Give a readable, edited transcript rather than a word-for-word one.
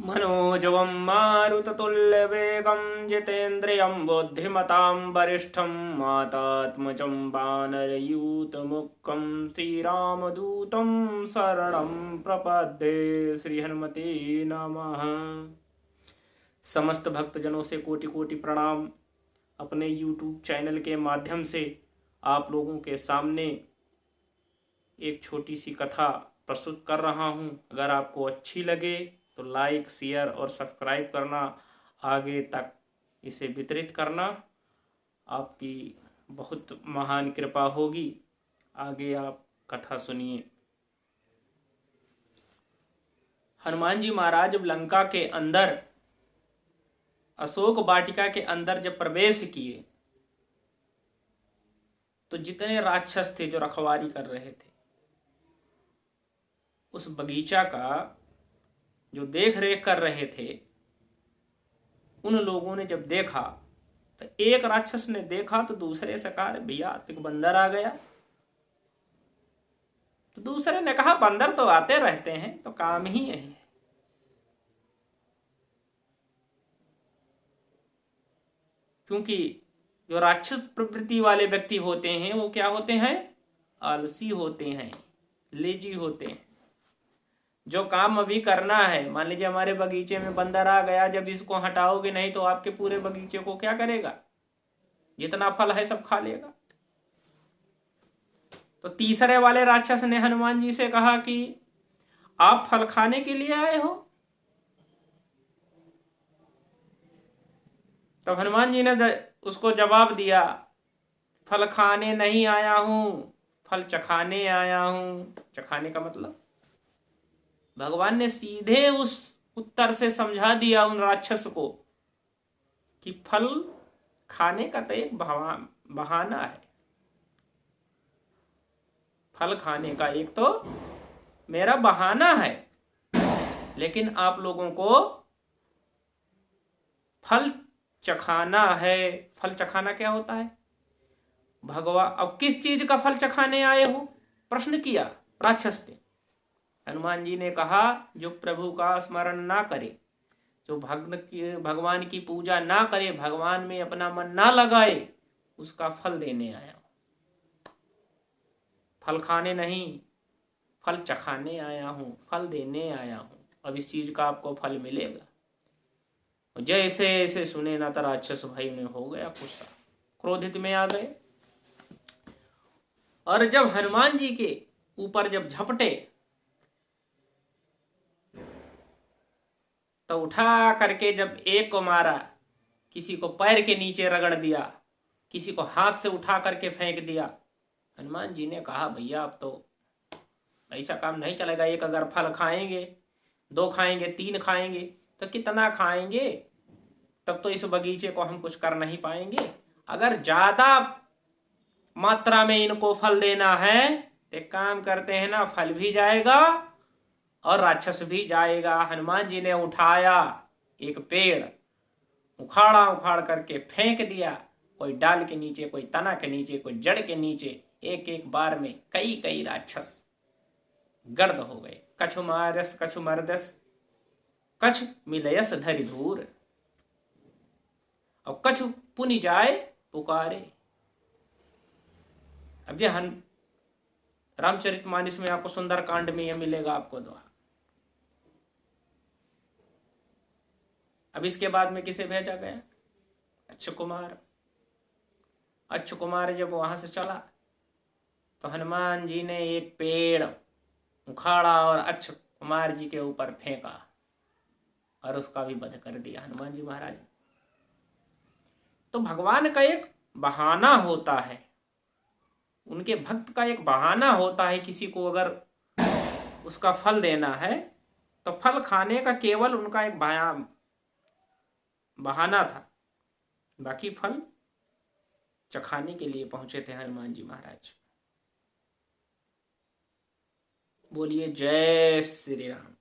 मनोजवं मारुततुल्यवेगं जितेन्द्रियं बुद्धिमतां वरिष्ठं मातात्मजं वानरयूतमुख्यं श्रीरामदूतं शरणं प्रपद्ये। श्री हनुमते नमः। समस्त भक्तजनों से कोटि कोटि प्रणाम। अपने YouTube चैनल के माध्यम से आप लोगों के सामने एक छोटी सी कथा प्रस्तुत कर रहा हूँ। अगर आपको अच्छी लगे तो लाइक, शेयर और सब्सक्राइब करना, आगे तक इसे वितरित करना। आपकी बहुत महान कृपा होगी। आगे आप कथा सुनिए। हनुमान जी महाराज लंका के अंदर अशोक वाटिका के अंदर जब प्रवेश किए तो जितने राक्षस थे जो रखवारी कर रहे थे, उस बगीचा का जो देख रेख कर रहे थे, उन लोगों ने जब देखा तो एक राक्षस ने देखा तो दूसरे से कहा, भैया एक बंदर आ गया। तो दूसरे ने कहा, बंदर तो आते रहते हैं, तो काम ही यही है। क्योंकि जो राक्षस प्रवृत्ति वाले व्यक्ति होते हैं वो क्या होते हैं? आलसी होते हैं, लेजी होते हैं। जो काम अभी करना है, मान लीजिए हमारे बगीचे में बंदर आ गया, जब इसको हटाओगे नहीं तो आपके पूरे बगीचे को क्या करेगा? जितना फल है सब खा लेगा। तो तीसरे वाले राक्षस ने हनुमान जी से कहा कि आप फल खाने के लिए आए हो? तब हनुमान जी ने उसको जवाब दिया, फल खाने नहीं आया हूं, फल चखाने आया हूं। चखाने का मतलब भगवान ने सीधे उस उत्तर से समझा दिया उन राक्षस को कि फल खाने का तो एक बहाना है। फल खाने का एक तो मेरा बहाना है, लेकिन आप लोगों को फल चखाना है। फल चखाना क्या होता है? भगवान अब किस चीज का फल चखाने आए हो? प्रश्न किया राक्षस ने। हनुमान जी ने कहा, जो प्रभु का स्मरण ना करे, जो भगवान की पूजा ना करे, भगवान में अपना मन ना लगाए, उसका फल देने आया हूं। फल खाने नहीं, फल चखाने आया हूं, फल देने आया हूं। अब इस चीज का आपको फल मिलेगा। जैसे ऐसे सुने ना तो राक्षस भाई ने हो गया गुस्सा, क्रोधित में आ गए। और जब हनुमान जी के ऊपर जब झपटे तो उठा करके जब एक को मारा, किसी को पैर के नीचे रगड़ दिया, किसी को हाथ से उठा करके फेंक दिया। हनुमान जी ने कहा, भैया अब तो ऐसा काम नहीं चलेगा। एक अगर फल खाएंगे, 2 खाएंगे, 3 खाएंगे तो कितना खाएंगे? तब तो इस बगीचे को हम कुछ कर नहीं पाएंगे। अगर ज्यादा मात्रा में इनको फल देना है तो एक काम करते हैं ना, फल भी जाएगा और राक्षस भी जाएगा। हनुमान जी ने उठाया एक पेड़, उखाड़ करके फेंक दिया। कोई डाल के नीचे, कोई तना के नीचे, कोई जड़ के नीचे। एक एक बार में कई कई राक्षस गर्द हो गए। कछु मारस कछु मर्दस, कछु मिलयस धरि धूर, और कछु पुनि जाए पुकारे। अब जे रामचरितमानस में आपको सुंदरकांड में यह मिलेगा आपको दोहा। अब इसके बाद में किसे भेजा गया? अच्युत कुमार। अच्युत कुमार जब वहां से चला तो हनुमान जी ने एक पेड़ उखाड़ा और अच्युत कुमार जी के ऊपर फेंका और उसका भी वध कर दिया हनुमान जी महाराज। तो भगवान का एक बहाना होता है, उनके भक्त का एक बहाना होता है। किसी को अगर उसका फल देना है तो फल खाने का केवल उनका एक बहाना था, बाकी फल चखाने के लिए पहुंचे थे हनुमान जी महाराज। बोलिए जय श्री राम।